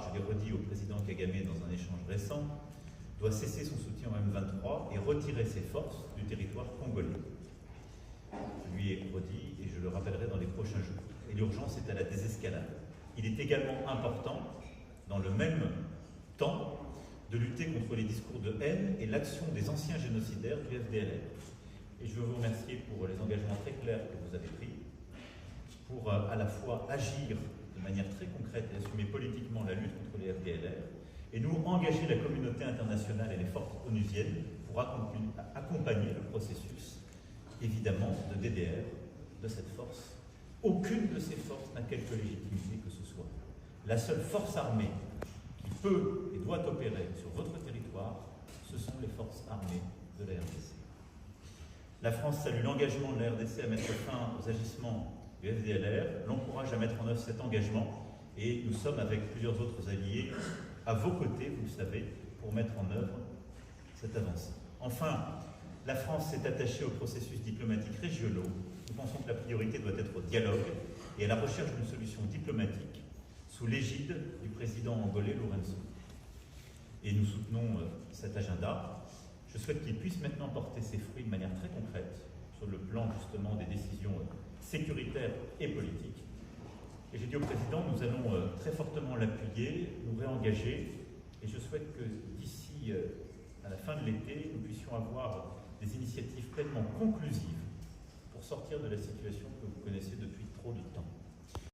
je l'ai redit au président Kagame dans un échange récent, doit cesser son soutien au M23 et retirer ses forces du territoire congolais. Je lui ai redit et je le rappellerai dans les prochains jours. Et l'urgence est à la désescalade. Il est également important, dans le même temps, de lutter contre les discours de haine et l'action des anciens génocidaires du FDLR. Et je veux vous remercier pour les engagements très clairs que vous avez pris, pour à la fois agir de manière très concrète et assumer politiquement la lutte contre les FDLR, et nous engager la communauté internationale et les forces onusiennes pour accompagner le processus, évidemment, de DDR de cette force. Aucune de ces forces n'a quelque légitimité que ce soit. La seule force armée qui peut et doit opérer sur votre territoire, ce sont les forces armées de la RDC. La France salue l'engagement de la RDC à mettre fin aux agissements du FDLR, l'encourage à mettre en œuvre cet engagement, et nous sommes avec plusieurs autres alliés à vos côtés, vous le savez, pour mettre en œuvre cette avancée. Enfin, la France s'est attachée aux processus diplomatiques régionaux. Nous pensons que la priorité doit être au dialogue et à la recherche d'une solution diplomatique sous l'égide du président angolais Lourenço. Et nous soutenons cet agenda. Je souhaite qu'il puisse maintenant porter ses fruits de manière très concrète sur le plan justement des décisions sécuritaires et politiques. Et j'ai dit au président, nous allons très fortement l'appuyer, nous réengager, et je souhaite que d'ici à la fin de l'été, nous puissions avoir des initiatives pleinement conclusives pour sortir de la situation que vous connaissez depuis trop de temps.